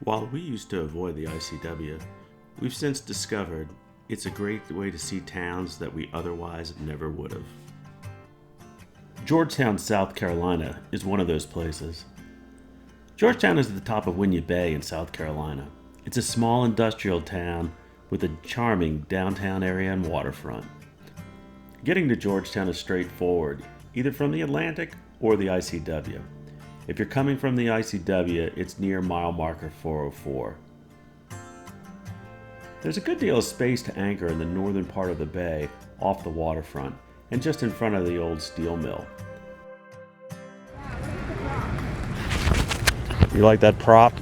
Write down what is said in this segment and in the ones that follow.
While we used to avoid the ICW, we've since discovered it's a great way to see towns that we otherwise never would have. Georgetown, South Carolina is one of those places. Georgetown is at the top of Winyah Bay in South Carolina. It's a small industrial town with a charming downtown area and waterfront. Getting to Georgetown is straightforward, either from the Atlantic or the ICW. If you're coming from the ICW, it's near mile marker 404. There's a good deal of space to anchor in the northern part of the bay, off the waterfront, and just in front of the old steel mill. You like that prop?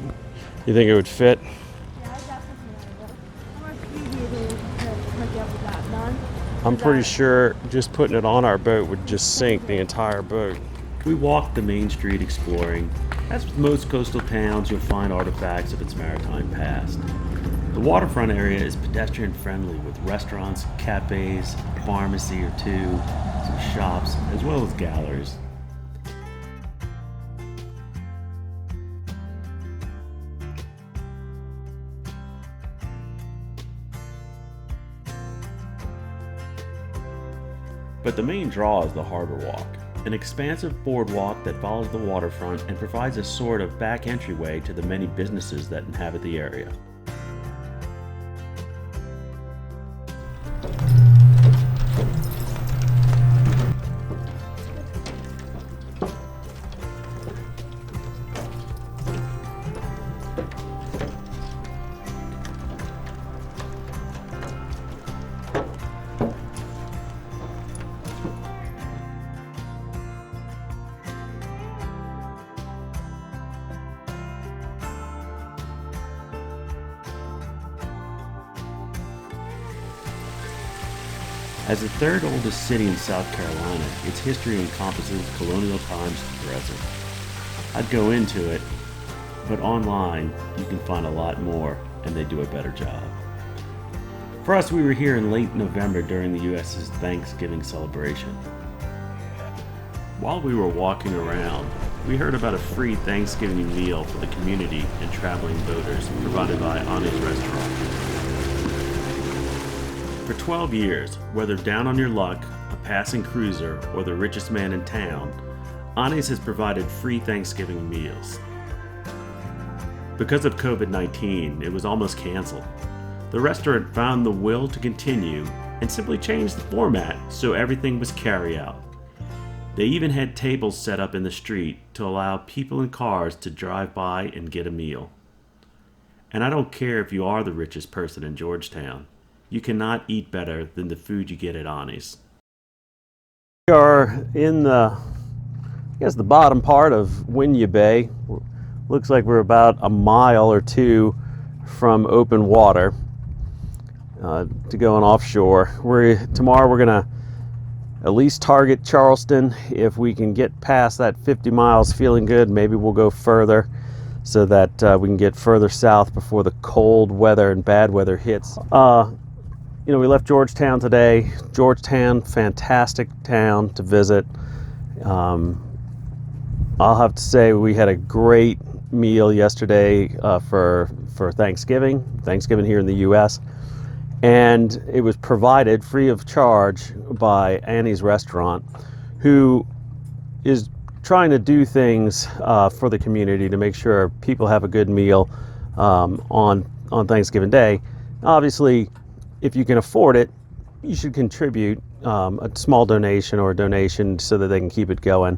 You think it would fit? Yeah, I definitely like it. How much do you do to hook up with that? None? I'm pretty sure just putting it on our boat would just sink the entire boat. We walked the main street exploring. As with most coastal towns, you'll find artifacts of its maritime past. The waterfront area is pedestrian friendly with restaurants, cafes, a pharmacy or two, some shops, as well as galleries. But the main draw is the Harbor Walk, an expansive boardwalk that follows the waterfront and provides a sort of back entryway to the many businesses that inhabit the area. As the third oldest city in South Carolina, its history encompasses colonial times to present. I'd go into it, but online you can find a lot more, and they do a better job. For us, we were here in late November during the U.S.'s Thanksgiving celebration. While we were walking around, we heard about a free Thanksgiving meal for the community and traveling boaters provided by Aunny's restaurant. For 12 years, whether down on your luck, a passing cruiser, or the richest man in town, Aunny's has provided free Thanksgiving meals. Because of COVID-19, it was almost canceled. The restaurant found the will to continue and simply changed the format so everything was carry-out. They even had tables set up in the street to allow people in cars to drive by and get a meal. And I don't care if you are the richest person in Georgetown. You cannot eat better than the food you get at Aunny's. We are in the bottom part of Winyah Bay. Looks like we're about a mile or two from open water to going offshore. Tomorrow we're gonna at least target Charleston. If we can get past that 50 miles feeling good, maybe we'll go further so that we can get further south before the cold weather and bad weather hits. We left Georgetown today. Georgetown, fantastic town to visit. I'll have to say we had a great meal yesterday for Thanksgiving here in the U.S. And it was provided free of charge by Aunny's restaurant, who is trying to do things for the community to make sure people have a good meal on Thanksgiving Day. Obviously, if you can afford it, you should contribute a small donation or a donation so that they can keep it going.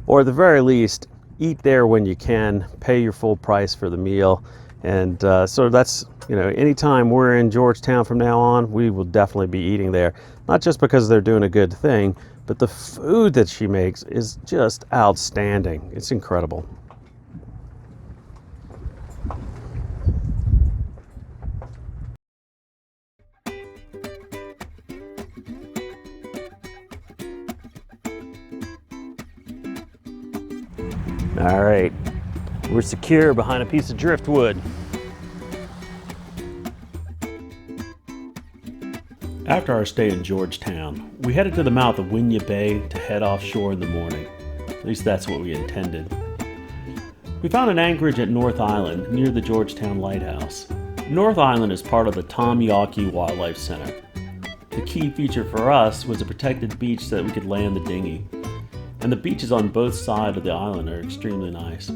Or at the very least, eat there when you can, pay your full price for the meal. And so that's, anytime we're in Georgetown from now on, we will definitely be eating there. Not just because they're doing a good thing, but the food that she makes is just outstanding. It's incredible. All right, we're secure behind a piece of driftwood. After our stay in Georgetown, we headed to the mouth of Winyah Bay to head offshore in the morning. At least that's what we intended. We found an anchorage at North Island near the Georgetown Lighthouse. North Island is part of the Tom Yawkey Wildlife Center. The key feature for us was a protected beach so that we could land the dinghy, and the beaches on both sides of the island are extremely nice.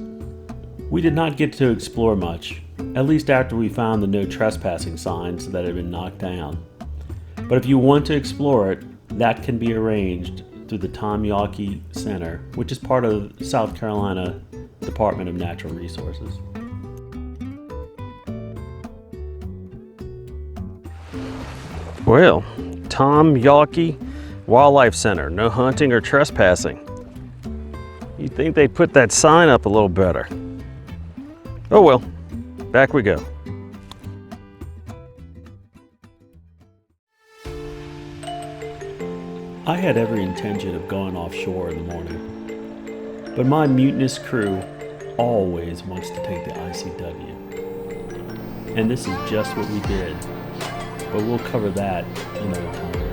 We did not get to explore much, at least after we found the no trespassing signs that had been knocked down. But if you want to explore it, that can be arranged through the Tom Yawkey Center, which is part of the South Carolina Department of Natural Resources. Well, Tom Yawkey Wildlife Center, no hunting or trespassing. You'd think they'd put that sign up a little better. Oh well, back we go. I had every intention of going offshore in the morning, but my mutinous crew always wants to take the ICW. And this is just what we did, but we'll cover that another time.